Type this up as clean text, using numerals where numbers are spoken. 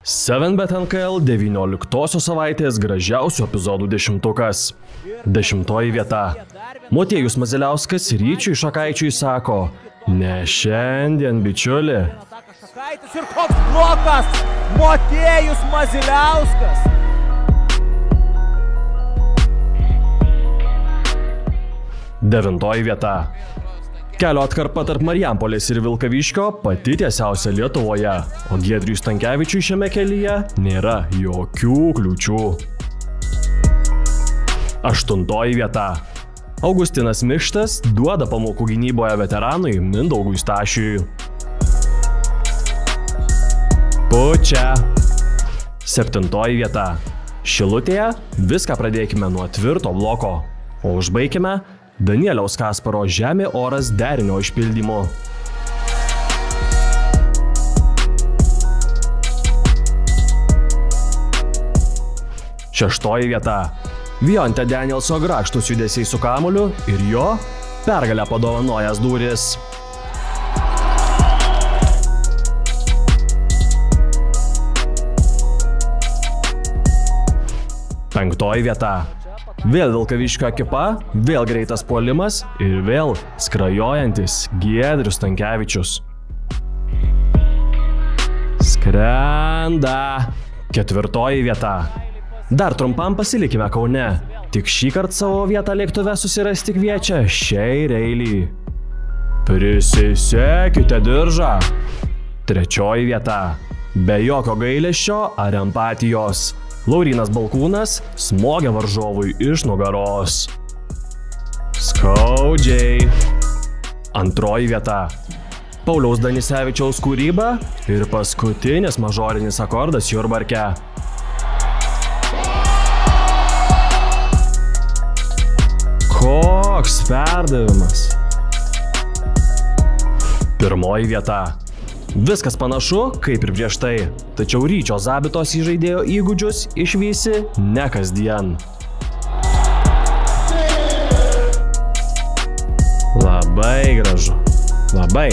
7bet NKL 19 savaitės gražiausių epizodų dešimtukas. 10 vieta. Motiejus Maziliauskas Ryčiui Šakaičiui sako: ne šiandien, bičiuli. Šakaitis ir koks blokas! Motiejus Maziliauskas! 9 vieta. Kelio atkarpa tarp Marijampolės ir Vilkaviškio pati tiesiausia Lietuvoje, o Giedriui Stankevičiui šiame kelyje nėra jokių kliūčių. 8 vieta. Augustinas Mištas duoda pamokų gynyboje veteranui Mindaugui Stašiui. Pučia. 7 vieta. Šilutėje viską pradėkime nuo tvirto bloko, o užbaikime Danieliaus Kasparo Žemė oras derinio išpildymu. 6 vieta. Vionte Danielso grakštus judesiai su kamuoliu ir jo pergalę padovanojęs Dūris. 5 vieta. Vėl Vilkaviškio ekipa, vėl greitas puolimas ir vėl skrajojantis Giedrius Stankevičius. Skrenda. 4 vieta. Dar trumpam pasilikime Kaune. Tik šį kartą savo vietą lėktuve susirasti kviečia šiai Reilį. Prisisekite diržą. 3 vieta. Be jokio gailesčio ar empatijos. Laurynas Balkūnas smogia varžovui iš nugaros. Skaudžiai. 2 vieta. Pauliaus Danisevičiaus kūryba ir paskutinis mažorinis akordas Jurbarke. Koks perdavimas. 1 vieta. Viskas panašu, kaip ir prieš tai, tačiau Ryčio Zabitos įžaidėjo įgūdžius išvysi ne kasdien. Labai gražu. Labai.